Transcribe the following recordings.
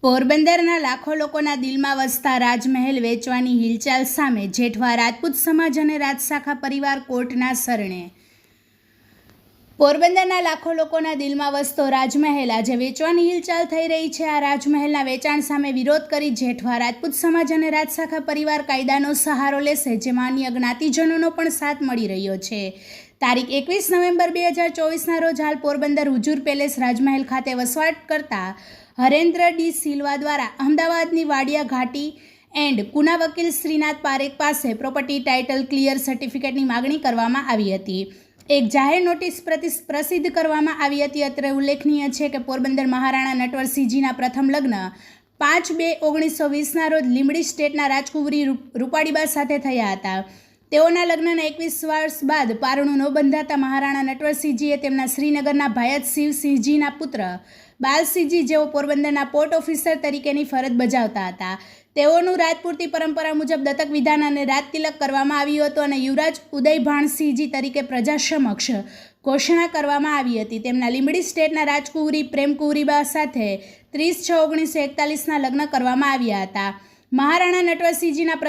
પોરબંદરના લાખો લોકોના દિલમાં વસતા રાજમહેલ વેચવાની હિલચાલ સામે જેઠવા રાજપૂત સમાજ અને રાજશાખા પરિવાર કોર્ટના શરણે। પોરબંદરના લાખો લોકોના દિલમાં વસતો રાજમહેલ આજે વેચવાની હિલચાલ થઈ રહી છે। આ રાજમહેલના વેચાણ સામે વિરોધ કરી જેઠવા રાજપૂત સમાજ અને રાજશાખા પરિવાર કાયદાનો સહારો લેશે, જેમાં અન્ય જ્ઞાતિજનોનો પણ સાથ મળી રહ્યો છે। તારીખ 21 નવેમ્બર 2024ના રોજ હાલ પોરબંદર હુજુર પેલેસ રાજમહેલ ખાતે વસવાટ કરતા હરેન્દ્ર ડી સિલ્વા દ્વારા અમદાવાદની વાડિયા ઘાટી એન્ડ કુના વકીલ શ્રીનાથ પારેખ પાસે પ્રોપર્ટી ટાઇટલ ક્લિયર સર્ટિફિકેટની માગણી કરવામાં આવી હતી। એક જાહેર નોટિસ પ્રસિદ્ધ કરવામાં આવી હતી। અત્રે ઉલ્લેખનીય છે કે પોરબંદર મહારાણા નટવરસિંહજીના પ્રથમ લગ્ન 5/2/1920ના રોજ લીંબડી સ્ટેટના રાજકુંવરી રૂપાળીબા સાથે થયા હતા। તેઓના લગ્નના 21 વર્ષ બાદ પારણું ન બંધાતા મહારાણા નટવરસિંહજીએ તેમના શ્રીનગરના ભાયત શિવસિંહજીના પુત્ર બાલસિંહજી, જેઓ પોરબંદરના પોર્ટ ઓફિસર તરીકેની ફરજ બજાવતા હતા, તેઓનું રાજપૂતી પરંપરા મુજબ દત્તક વિધાન અને રાજતિલક કરવામાં આવ્યું હતું અને યુવરાજ ઉદયભાણસિંહજી તરીકે પ્રજા સમક્ષ ઘોષણા કરવામાં આવી હતી। તેમના લીંબડી સ્ટેટના રાજકુંવરી પ્રેમકુંવરીબા સાથે 30/6/1941ના લગ્ન કરવામાં આવ્યા હતા। મહારાણા નટવરસિંહજીના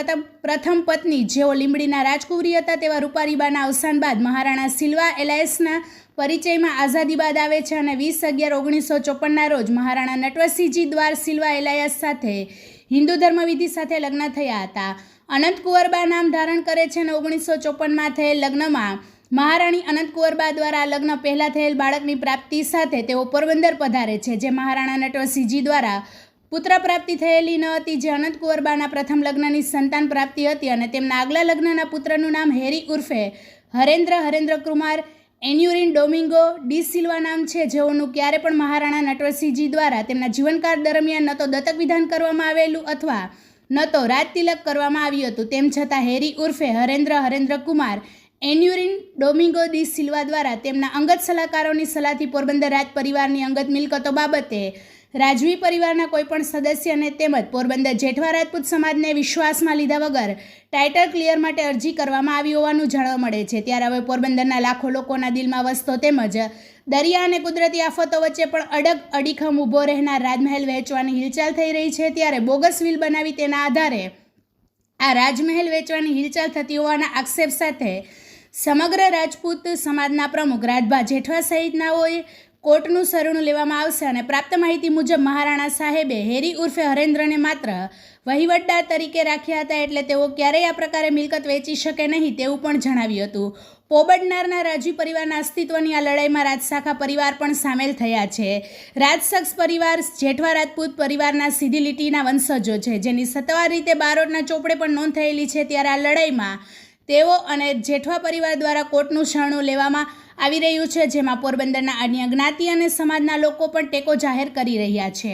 પ્રથમ પત્ની, જેઓ લીંબડીના રાજકુંવરી હતા, તેવા રૂપારીબાના અવસાન બાદ મહારાણા સિલ્વા એલાયન્સના પરિચયમાં આઝાદી બાદ આવે છે અને 20/11/1954ના રોજ મહારાણા નટવરસિંહજી દ્વાર સિલ્વા એલાયન્સ સાથે હિન્દુ ધર્મવિધિ સાથે લગ્ન થયા હતા। અનંતકુંવરબા નામ ધારણ કરે છે અને 1954માં થયેલ લગ્નમાં મહારાણી અનંતકુંવરબા દ્વારા લગ્ન પહેલાં થયેલ બાળકની પ્રાપ્તિ સાથે તેઓ પોરબંદર પધારે છે, જે મહારાણા નટવરસિંહજી દ્વારા પુત્ર પ્રાપ્તિ થયેલી ન હતી, જે અનંતકુંવરબાના પ્રથમ લગ્નની સંતાન પ્રાપ્તિ હતી અને તેમના આગલા લગ્નના પુત્રનું નામ હેરી ઉર્ફે Harendra Kumar Aneurin Domingo de Silva નામ છે, જેઓનું ક્યારે પણ મહારાણા નટવરસિંહજી દ્વારા તેમના જીવનકાળ દરમિયાન ન તો દત્તક વિધાન કરવામાં આવેલું અથવા ન તો રાજતિલક કરવામાં આવ્યું હતું। તેમ છતાં હેરી ઉર્ફે Harendra Kumar Aneurin Domingo de Silva દ્વારા તેમના અંગત સલાહકારોની સલાહથી પોરબંદર રાજ પરિવારની અંગત મિલકતો બાબતે રાજવી પરિવારના કોઈપણ સદસ્યને તેમજ પોરબંદર જેઠવા રાજપૂત સમાજને વિશ્વાસમાં લીધા વગર ટાઇટલ ક્લિયર માટે અરજી કરવામાં આવી હોવાનું જાણવા મળે છે। ત્યારે હવે પોરબંદરના લાખો લોકોના દિલમાં વસતો તેમજ દરિયા અને કુદરતી આફતો વચ્ચે પણ અડીખમ ઊભો રહેનાર રાજમહેલ વહેંચવાની હિલચાલ થઈ રહી છે। ત્યારે બોગસ વિલ બનાવી તેના આધારે આ રાજમહેલ વેચવાની હિલચાલ થતી હોવાના આક્ષેપ સાથે સમગ્ર રાજપૂત સમાજના પ્રમુખ રાજભા જેઠવા સહિતનાઓએ કોર્ટનું શરણું લેવામાં આવશે અને પ્રાપ્ત માહિતી મુજબ મહારાણા સાહેબે હેરી ઉર્ફે હરેન્દ્રને માત્ર વહીવટદાર તરીકે રાખ્યા હતા, એટલે તેઓ ક્યારેય આ પ્રકારે મિલકત વેચી શકે નહીં તેવું પણ જણાવ્યું હતું। પોબડનારના રાજવી પરિવારના અસ્તિત્વની આ લડાઈમાં રાજશાખા પરિવાર પણ સામેલ થયા છે। રાજશક્ષ પરિવાર જેઠવા રાજપૂત પરિવારના સીધી લીટીના વંશજો છે, જેની સત્તાવાર રીતે બારોટના ચોપડે પણ નોંધ થયેલી છે। ત્યારે આ લડાઈમાં તેઓ અને જેઠવા પરિવાર દ્વારા કોર્ટનું શરણું લેવામાં આવી રહ્યું છે, જેમાં પોરબંદરના અન્ય જ્ઞાતિ અને સમાજના લોકો પણ ટેકો જાહેર કરી રહ્યા છે।